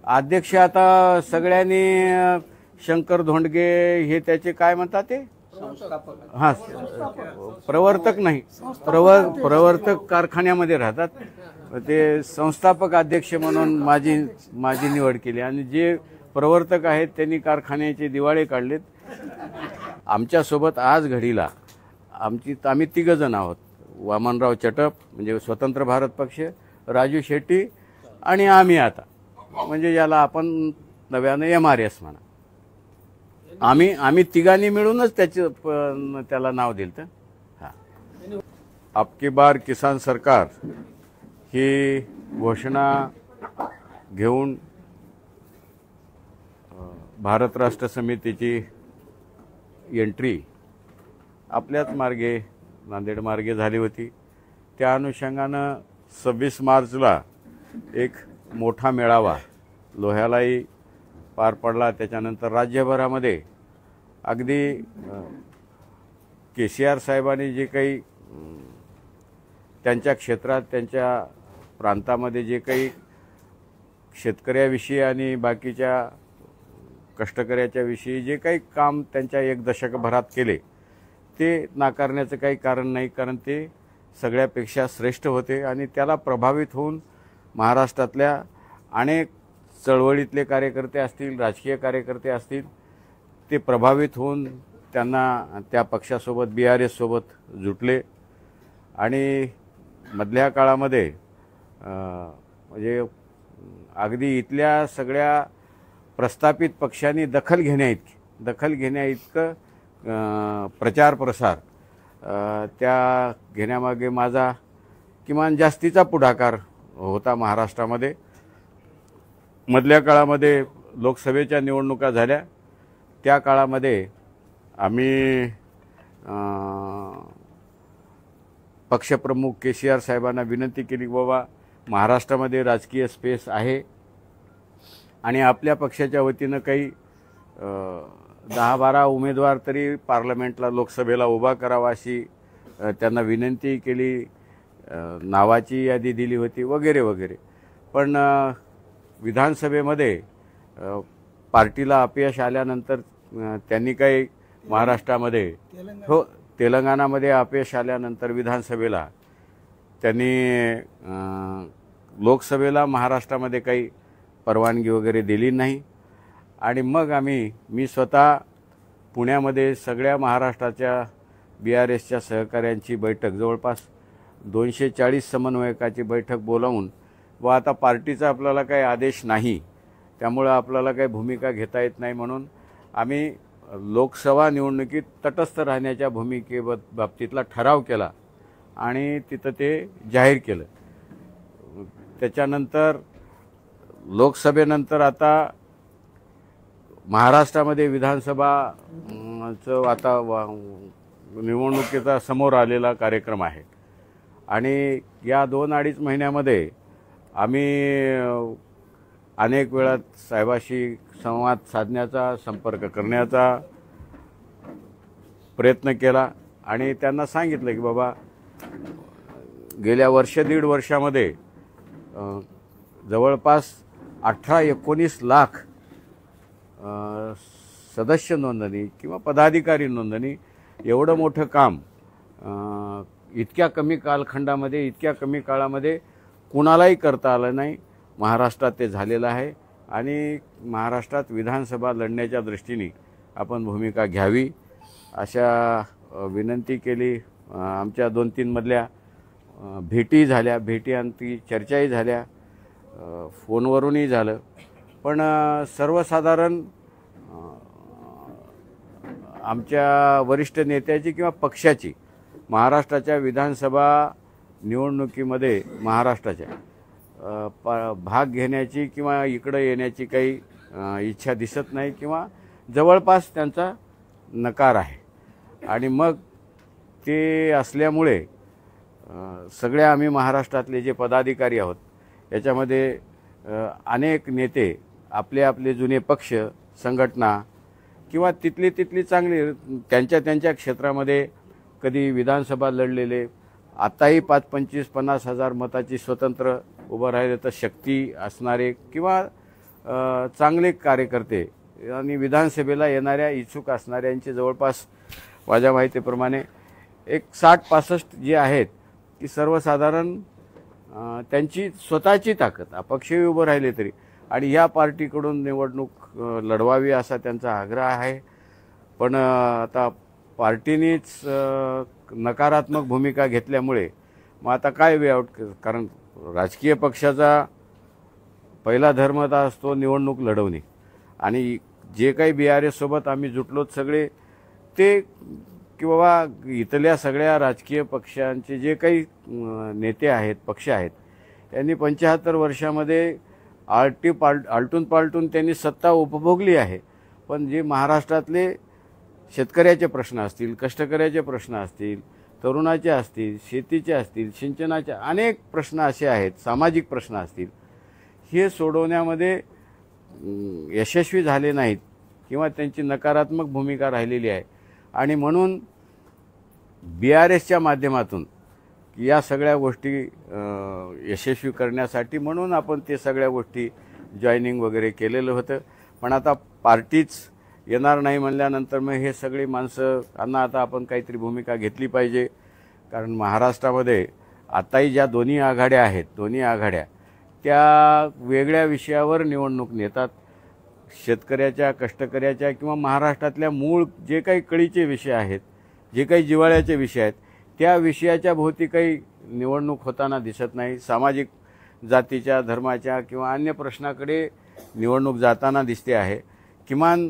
अध्यक्ष आता सगळ्यांनी शंकर धोंडगे हे त्याचे काय म्हणतात ते हां प्रवर्तक नाही प्रवर्तक कारखान्यामध्ये राहतात, ते संस्थापक अध्यक्ष म्हणून माझी निवड केली आणि जे प्रवर्तक आहेत त्यांनी कारखान्याचे दिवाळे काढलेत. आमच्यासोबत आज घडीला आम्ही तिघजण आहोत, वामनराव चटप म्हणजे स्वतंत्र भारत पक्ष, राजू शेट्टी आणि आम्ही आता म्हणजे ज्याला आपण नव्याने MRS म्हणा. आम्ही तिघांनी मिळूनच त्याला नाव दिलं. हां, अबकी बार किसान सरकार ही घोषणा घेऊन भारत राष्ट्र समितीची एंट्री आपल्याच मार्गे नांदेड मार्गे झाली होती. त्या अनुषंगानं 26 मार्चला एक मोठा मेळावा लोह्यालाही पार पडला. त्याच्यानंतर राज्यभरामध्ये अगदी KCR साहेबांनी जे काही त्यांच्या क्षेत्रात त्यांच्या प्रांतामध्ये जे काही शेतकऱ्याविषयी आणि बाकीच्या कष्टकऱ्याच्या विषयी जे काही काम त्यांच्या 1 दशकभरात केले ते नाकारण्याचं काही कारण नाही, कारण ते सगळ्यापेक्षा श्रेष्ठ होते आणि त्याला प्रभावित होऊन महाराष्ट्रातल्या अनेक चळवळीतले कार्यकर्ते असतील, राजकीय कार्यकर्ते असतील, ते प्रभावित होऊन त्यांना त्या पक्षासोबत BRS सोबत जुटले आणि मधल्या काळामध्ये म्हणजे अगदी इथल्या सगळ्या प्रस्थापित पक्षांनी दखल घेण्याइतकं प्रचार प्रसार त्या घेण्यामागे माझा किमान जास्तीचा पुढाकार होता. महाराष्ट्रामध्ये मधल्या काळामध्ये लोकसभेच्या निवडणुका झाल्या, त्या काळामध्ये आम्ही पक्षप्रमुख KCR साहेबांना विनंती केली, बाबा महाराष्ट्रामध्ये राजकीय स्पेस आहे आणि आपल्या पक्षाच्या वतीनं काही 10-12 उमेदवार तरी पार्लमेंटला लोकसभेला उभा करावा अशी त्यांना विनंती केली, नावाची यादी दिली होती वगैरे वगैरे. पण विधानसभेमध्ये पार्टीला अपयश आल्यानंतर त्यांनी काही महाराष्ट्रामध्ये तेलंगणामध्ये अपयश आल्यानंतर विधानसभेला त्यांनी लोकसभेला महाराष्ट्रामध्ये काही परवानगी वगैरे दिली नाही आणि मग मी स्वतः पुण्यामध्ये सगळ्या महाराष्ट्राच्या BRSच्या सहकाऱ्यांची बैठक, जवळपास 240 समन्वयकाची बैठक बोलावून व आता पार्टीचा आपल्याला काही आदेश नाही, त्यामुळे आपल्याला काही भूमिका घेता येत नाही म्हणून आम्ही लोकसभा निवडणुकीत तटस्थ राहण्याच्या भूमिकेबाबतीतला ठराव केला आणि तिथं ते जाहीर केलं. त्याच्यानंतर लोकसभेनंतर आता महाराष्ट्रामध्ये विधानसभाचं आता निवडणुकीचा समोर आलेला कार्यक्रम आहे आणि या 2-2.5 महिन्यामध्ये आम्ही अनेक वेळा साहेबाशी संवाद साधण्याचा, संपर्क करण्याचा प्रयत्न केला आणि त्यांना सांगितलं की बाबा गेल्या 1-1.5 वर्षामध्ये जवळपास 18-19 लाख सदस्य नोंदणी किंवा पदाधिकारी नोंदणी एवढं मोठं काम इतक्या कमी कालखंडामध्ये, इतक्या कमी काळामध्ये कुणालाही करता आलं नाही. महाराष्ट्रात ते झालेलं आहे आणि महाराष्ट्रात विधानसभा लढण्याच्या दृष्टीने आपण भूमिका घ्यावी अशा विनंती केली. आमच्या 2-3 मधल्या भेटी झाल्या, भेटीअंती चर्चाही झाल्या, फोनवरूनही झालं. पण सर्वसाधारण आमच्या वरिष्ठ नेत्याची किंवा पक्षाची महाराष्ट्राच्या विधानसभा निवडणुकीमध्ये महाराष्ट्राच्या भाग घेण्याची किंवा इकडे येण्याची काही इच्छा दिसत नाही किंवा जवळपास त्यांचा नकार आहे. आणि मग ते असल्यामुळे सगळे आम्ही महाराष्ट्रातले जे पदाधिकारी आहोत याच्यामध्ये अनेक नेते आपले जुने पक्ष, संघटना किंवा तिथली चांगली त्यांच्या क्षेत्रामध्ये कधी विधानसभा लढलेले, आताही 5-25-50 हजार मताची स्वतंत्र उभं राहिले तर शक्ती असणारे किंवा चांगले कार्यकर्ते आणि विधानसभेला येणाऱ्या इच्छुक असणाऱ्यांचे जवळपास माझ्या माहितीप्रमाणे एक 60-65 जे आहेत की सर्वसाधारण त्यांची स्वतःची ताकद अपक्षही उभं राहिले तरी आणि या पार्टीकडून निवडणूक लढवावी असा त्यांचा आग्रह आहे. पण आता पार्टीनेच नकारात्मक भूमिका घेतल्यामुळे मग आता काय वे आउट, कारण राजकीय पक्षाचा पहिला धर्म असतो निवडणूक लढवणे आणि जे काही BRS सोबत आम्ही जुटलोत सगळे ते की बाबा इथल्या सगळ्या राजकीय पक्षांचे जे काही नेते आहेत पक्ष आहेत यांनी 75 वर्षामध्ये आलटून पालटून त्यांनी सत्ता उपभोगली आहे. पण जे महाराष्ट्रातले शेतकऱ्याचे प्रश्न असतील, कष्टकऱ्याचे प्रश्न असतील, तरुणाचे असतील, शेतीचे असतील, सिंचनाचे अनेक प्रश्न असे आहेत, सामाजिक प्रश्न असतील, हे सोडवण्यामध्ये यशस्वी झाले नाहीत किंवा त्यांची नकारात्मक भूमिका राहिलेली आहे. आणि म्हणून BRSच्या माध्यमातून या सगळ्या गोष्टी यशस्वी करण्यासाठी म्हणून आपण ते सगळ्या गोष्टी जॉईनिंग वगैरे केलेलं होतं. पण आता पार्टीच येणार नाही म्हणल्यानंतर मग हे सगळी माणसं आता आपण काहीतरी भूमिका घेतली पाहिजे. कारण महाराष्ट्रामध्ये आताही ज्या दोन्ही आघाड्या आहेत, दोन्ही आघाड्या त्या वेगळ्या विषयावर निवडणूक नेतात. शेतकऱ्याच्या, कष्टकऱ्याच्या किंवा महाराष्ट्रातल्या मूळ जे काही कळीचे विषय आहेत, जे काही जिव्हाळ्याचे विषय आहेत त्या विषयाच्या भोवती काही निवडणूक होताना दिसत नाही. सामाजिक जातीच्या, धर्माच्या किंवा अन्य प्रश्नाकडे निवडणूक जाताना दिसते आहे. किमान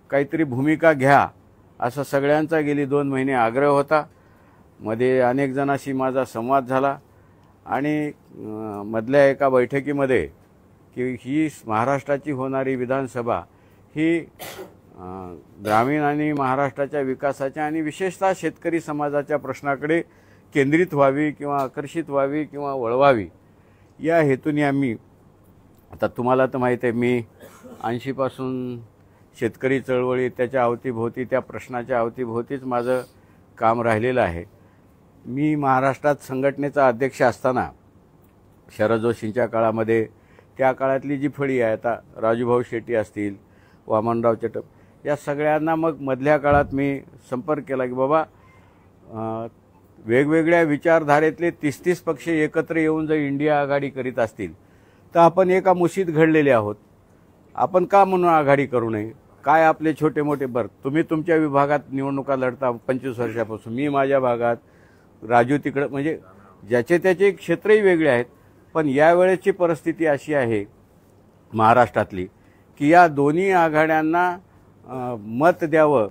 काहीतरी भूमिका घ्या असा सगळ्यांचा गेली 2 महिने आग्रह होता. मध्ये अनेक जणांशी माझा संवाद झाला आणि मधल्या एका बैठकीमध्ये की ही महाराष्ट्राची होणारी विधानसभा ही ग्रामीण आणि महाराष्ट्राच्या विकासाच्या आणि विशेषतः शेतकरी समाजाच्या प्रश्नाकडे केंद्रित व्हावी किंवा आकर्षित व्हावी किंवा वळवावी या हेतूने आम्ही, आता तुम्हाला तर माहीत आहे मी 80 पासून शेतकरी चळवळी त्याच्या अवतीभोवती, त्या प्रश्नाच्या अवतीभोवतीच माझं काम राहिलेलं आहे. मी महाराष्ट्रात संघटनेचा अध्यक्ष असताना शरद जोशींच्या काळामध्ये त्या काळातली जी फळी आहे, आता राजूभाऊ शेट्टी असतील, वामनराव चटप, या सगळ्यांना मग मधल्या काळात मी संपर्क केला की बाबा वेगवेगळ्या विचारधारेतले 30-30 पक्ष एकत्र येऊन जर इंडिया आघाडी करीत असतील तर आपण एका मुशीत घडलेले आहोत, आपण का म्हणून आघाडी करू नये. काय आपले छोटे मोठे तुम्ही तुमच्या विभागात निवडणुका लढता 25 वर्षापासून, मी माझ्या भागात, राजू तिकडं, म्हणजे ज्याचे त्याचे क्षेत्रही वेगळे आहेत. पण यावेळेची परिस्थिती अशी आहे महाराष्ट्रातली की या दोन्ही आघाड्यांना मत द्यावं.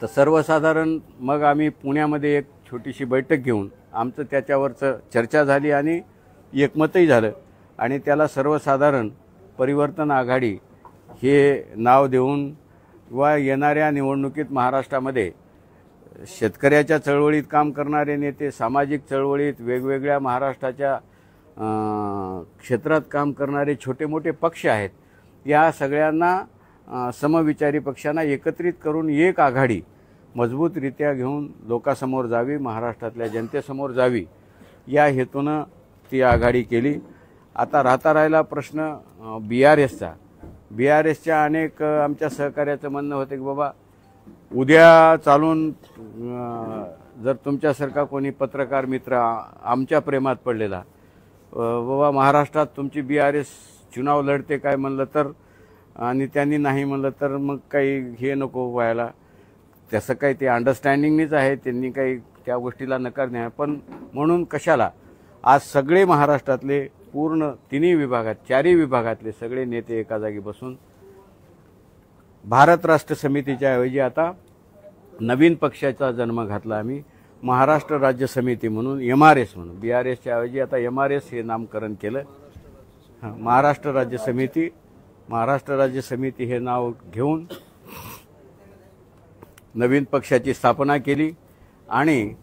तर सर्वसाधारण मग आम्ही पुण्यामध्ये एक छोटीशी बैठक घेऊन आमचं त्याच्यावरचं चर्चा झाली आणि एकमतही झालं आणि त्याला सर्वसाधारण परिवर्तन आघाडी हे नाव देऊन व येणाऱ्या निवडणुकीत महाराष्ट्रामध्ये शेतकऱ्याच्या चळवळीत काम करणारे नेते, सामाजिक चळवळीत वेगवेगळ्या महाराष्ट्राच्या क्षेत्रात काम करणारे छोटे मोठे पक्ष आहेत, या सगळ्यांना समविचारी पक्षांना एकत्रित करून एक आघाडी मजबूतरित्या घेऊन लोकांसमोर जावी, महाराष्ट्रातल्या जनतेसमोर जावी या हेतूनं ती आघाडी केली. आता राहिला प्रश्न BRSच्या अनेक आमच्या सहकार्याचं म्हणणं होतं की बाबा उद्या चालून जर तुमच्यासारखा कोणी पत्रकार मित्र आमच्या प्रेमात पडलेला बाबा महाराष्ट्रात तुमची BRS चुनाव लढते काय म्हणलं तर आणि त्यांनी नाही म्हणलं तर मग काही हे नको व्हायला. तसं काही ते अंडरस्टँडिंगनीच आहे, त्यांनी काही त्या गोष्टीला नकार नाही. पण म्हणून कशाला आज सगळे महाराष्ट्रातले पूर्ण 3 विभागात 4 विभागातले सगळे नेते एका जागी बसून भारत राष्ट्र समितीच्या ऐवजी आता नवीन पक्षाचा जन्म घातला आम्ही, महाराष्ट्र राज्य समिती म्हणून, MRS म्हणून. BRSच्या ऐवजी आता MRS हे नामकरण केलं. महाराष्ट्र राज्य समिती हे नाव घेऊन नवीन पक्षाची स्थापना केली आणि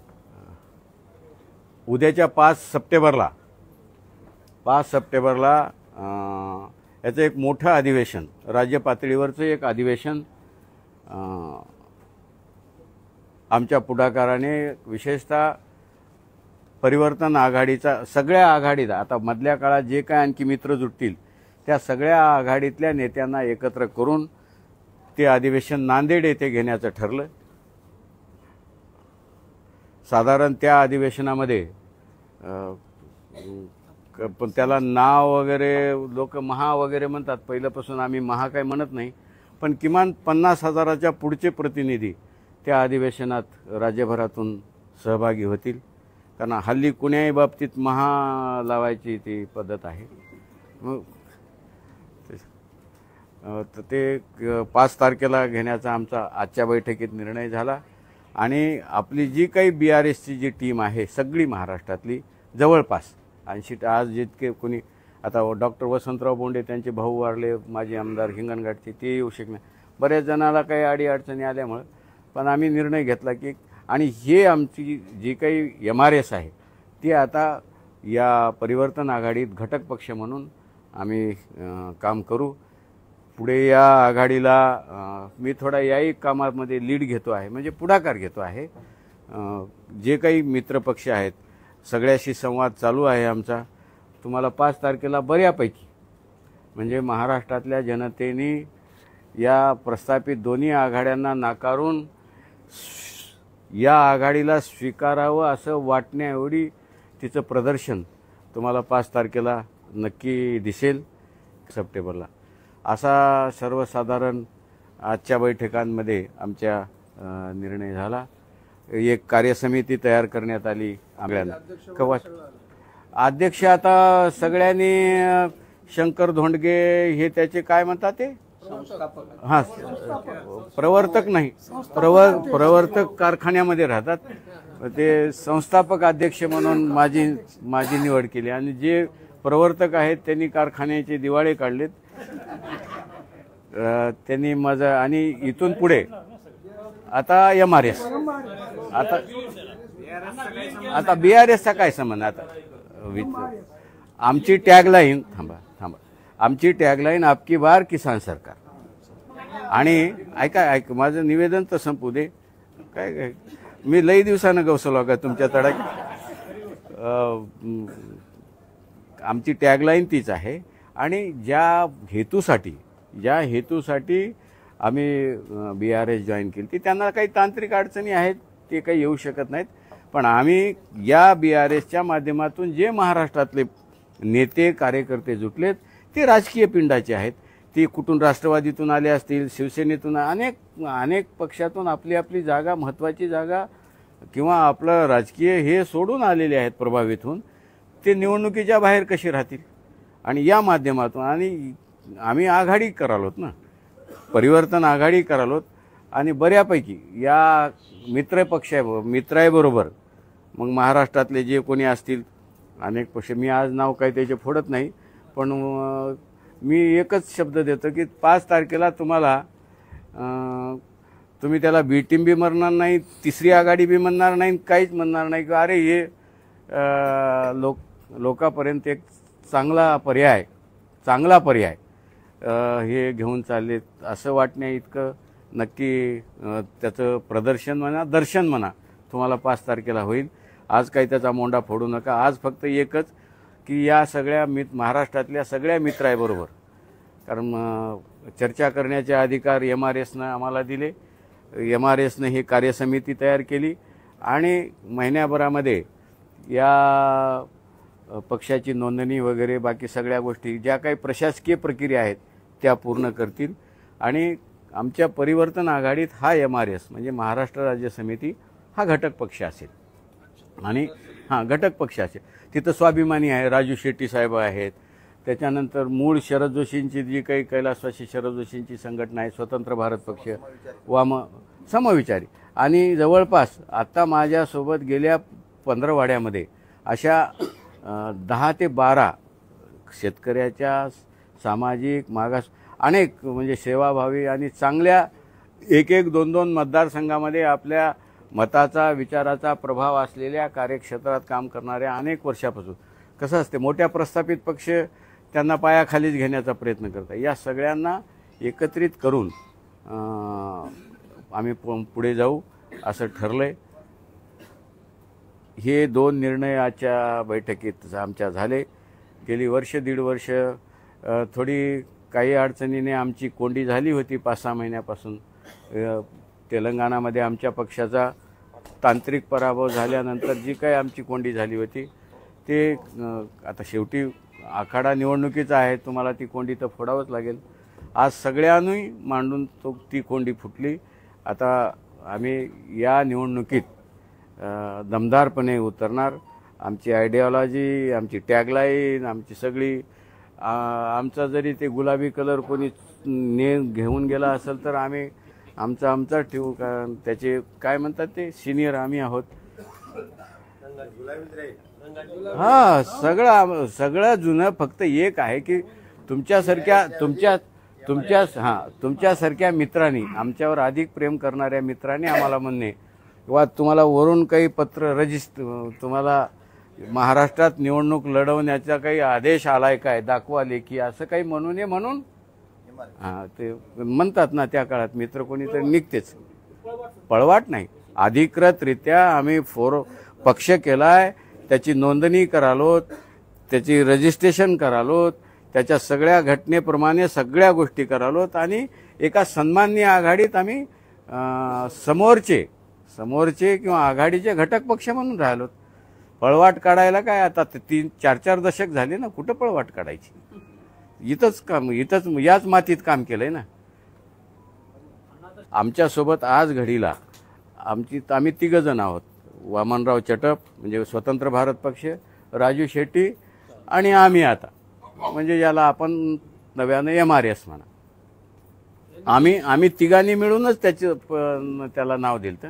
उद्याच्या 5 सप्टेंबरला याचं एक मोठं अधिवेशन, राज्य पातळीवरचं एक अधिवेशन आमच्या पुढाकाराने विशेषतः परिवर्तन आघाडीचा, सगळ्या आघाडीला आता मधल्या काळात जे काय आणखी मित्र जुटतील त्या सगळ्या आघाडीतल्या नेत्यांना एकत्र करून ते अधिवेशन नांदेड येथे घेण्याचं ठरलं. साधारण त्या अधिवेशनामध्ये पण त्याला नाव वगैरे लोक महा वगैरे म्हणतात, पहिल्यापासून आम्ही महा काही म्हणत नाही, पण किमान 50,000च्या पुढचे प्रतिनिधी त्या अधिवेशनात राज्यभरातून सहभागी होतील. कारण हल्ली कुण्याही बाबतीत महा लावायची ती पद्धत आहे. मग ते 5 तारखेला घेण्याचा आमचा आजच्या बैठकीत निर्णय झाला. आणि आपली जी काही BRSची जी टीम आहे सगळी महाराष्ट्रातली जवळपास 80, आज जितके कोणी आता डॉक्टर वसंतराव बोंडे त्यांचे भाऊ वारले, माजी आमदार हिंगणघाटचे, ते येऊ शकले. बऱ्याच जणाला काही अडीअडचणी आल्यामुळं पण आम्ही निर्णय घेतला की आणि हे आमची जी काही MRS आहे ती आता या परिवर्तन आघाडीत घटक पक्ष म्हणून आम्ही काम करू. पुढे या आघाडीला मी थोडा याही कामामध्ये लीड घेतो आहे, म्हणजे पुढाकार घेतो आहे. जे काही मित्रपक्ष आहेत सगळ्याशी संवाद चालू आहे आमचा. तुम्हाला 5 तारखेला बऱ्यापैकी म्हणजे महाराष्ट्रातल्या जनतेने या प्रस्थापित दोन्ही आघाड्यांना नाकारून या आघाडीला स्वीकारावं असं वाटण्याएवढी तिचं प्रदर्शन तुम्हाला 5 तारखेला नक्की दिसेल सप्टेंबरला. असा सर्वसाधारण आजच्या बैठकांमध्ये आमच्या निर्णय झाला. एक कार्यसमिती तयार करण्यात आली आमच्या कवच. अध्यक्ष आता सगळ्यांनी शंकर धोंडगे हे त्याचे काय म्हणतात ते हां प्रवर्तक नाही, प्रवर्तक कारखान्यामध्ये राहतात. ते संस्थापक अध्यक्ष म्हणून माझी निवड केली. आणि जे प्रवर्तक आहेत त्यांनी कारखान्याचे दिवाळे काढलेत. त्यांनी माझं आणि इथून पुढे आता MRS आता BRSचा काय संबंध. आता आमची टॅगलाईन आमची टॅगलाईन आपकी बार किसान सरकार. आणि ऐका माझं निवेदन तर संपू दे. काय मी लई दिवसानं गवसलो का तुमच्या तडाक. आमची टॅगलाईन तीच आहे. आणि ज्या हेतूसाठी आम्ही BRS जॉईन केली ती त्यांना काही तांत्रिक अडचणी आहेत, ते काही येऊ शकत नाहीत. पण आम्ही या BRSच्या माध्यमातून जे महाराष्ट्रातले नेते कार्यकर्ते जुटलेत ते राजकीय पिंडाचे आहेत. ते कुठून राष्ट्रवादीतून आले असतील, शिवसेनेतून, अनेक पक्षातून आपली जागा, महत्त्वाची जागा किंवा आपलं राजकीय हे सोडून आलेले आहेत प्रभावित होऊन. ते निवडणुकीच्या बाहेर कसे राहतील. आणि या माध्यमातून आणि आम्ही आघाडी करालोत ना, परिवर्तन आघाडी करालोत. आणि बऱ्यापैकी या मित्राबरोबर मग महाराष्ट्रातले जे कोणी असतील अनेक पक्ष, मी आज नाव काही त्याचे फोडत नाही, पण मी एकच शब्द देतो की 5 तारखेला तुम्ही त्याला बी टीम बी म्हणणार नाही, तिसरी आघाडी बी म्हणणार नाही, काहीच म्हणणार नाही की अरे हे लोकांपर्यंत एक चांगला पर्याय हे घेऊन चालले असं वाटण्या इतकं नक्की त्याचं प्रदर्शन म्हणा, दर्शन म्हणा तुम्हाला 5 तारखेला होईल. आज काही त्याचा मोंडा फोडू नका. आज फक्त एकच की या सगळ्या महाराष्ट्रातल्या सगळ्या मित्रांबरोबर, कारण चर्चा करण्याचे अधिकार MRSनं आम्हाला दिले. MRSनं ही कार्यसमिती तयार केली आणि महिन्याभरामध्ये या पक्षाची नोंदणी वगैरे बाकी सगळ्या गोष्टी ज्या काही प्रशासकीय प्रक्रिया आहेत त्या पूर्ण करतील. आणि आमच्या परिवर्तन आघाडीत हा MRS म्हणजे महाराष्ट्र राज्य समिती हा घटक पक्ष असेल. आणि घटक पक्ष असेल. तिथं स्वाभिमानी आहे, राजू शेट्टी साहेब आहेत. त्याच्यानंतर मूळ शरद जोशींची जी काही कैलासवासी शरद जोशींची संघटना आहे, स्वतंत्र भारत पक्ष, समविचारी. आणि जवळपास आता माझ्यासोबत गेल्या 15 वाड्यामध्ये अशा 10 ते 12 शेतकऱ्याच्या सामाजिक मागास अनेक म्हणजे सेवाभावी आणि चांगल्या 1-1, 2-2 मतदारसंघामध्ये आपल्या मताचा विचाराचा प्रभाव असलेल्या कार्यक्षेत्रात काम करणाऱ्या अनेक वर्षापासून कसं असते मोठ्या प्रस्थापित पक्ष त्यांना पायाखालीच घेण्याचा प्रयत्न करतात. या सगळ्यांना एकत्रित करून आम्ही पुढे जाऊ असं ठरलंय. हे 2 निर्णय आजच्या बैठकीत आमच्या झाले. गेली वर्ष 1.5 वर्ष थोडी काही अडचणीने आमची कोंडी झाली होती 5-6 महिन्यापासून. तेलंगणामध्ये आमच्या पक्षाचा तांत्रिक पराभव झाल्यानंतर जी काही आमची कोंडी झाली होती ते आता शेवटी आखाडा निवडणुकीचा आहे, तुम्हाला ती कोंडी तर फोडावंच लागेल. आज सगळ्यांनी मांडून ती कोंडी फुटली. आता आम्ही या निवडणुकीत दमदारपणे उतरणार. आमची आयडिओलॉजी, आमची टॅगलाईन, आमची सगळी आमचा जरी ते गुलाबी कलर कोणी घेऊन गेला असेल तर आम्ही आमचा ठेवू. कारण त्याचे काय म्हणतात ते सिनियर आम्ही आहोत. हां, सगळं जुनं. फक्त एक आहे की तुमच्यासारख्या मित्रांनी, आमच्यावर अधिक प्रेम करणाऱ्या मित्रांनी आम्हाला म्हणणे किंवा तुम्हाला वरून काही पत्र तुम्हाला महाराष्ट्रात निवडणूक लढवण्याचा काही आदेश आलाय काय, दाखवा लेखी, असं काही म्हणू नये म्हणून ते म्हणतात ना. त्या काळात मित्र कोणीतरी निघतेच. पळवाट नाही, अधिकृतरित्या आम्ही पक्ष केलाय, त्याची नोंदणी करालोत, त्याची रजिस्ट्रेशन करालोत, त्याच्या सगळ्या घटनेप्रमाणे सगळ्या गोष्टी करालोत आणि एका सन्माननीय आघाडीत आम्ही समोरचे किंवा आघाडीचे घटक पक्ष म्हणून राहिलोत. पळवाट काढायला काय, आता 3-4 दशक झाले ना, कुठं पळवाट काढायची. इथंच याच मातीत काम केलंय ना. आमच्यासोबत आज घडीला आम्ही 3 जण आहोत. वामनराव चटप म्हणजे स्वतंत्र भारत पक्ष, राजू शेट्टी आणि आम्ही आता म्हणजे याला आपण नव्याने MRS म्हणा. आम्ही 3घांनी मिळूनच त्याला नाव दिलं.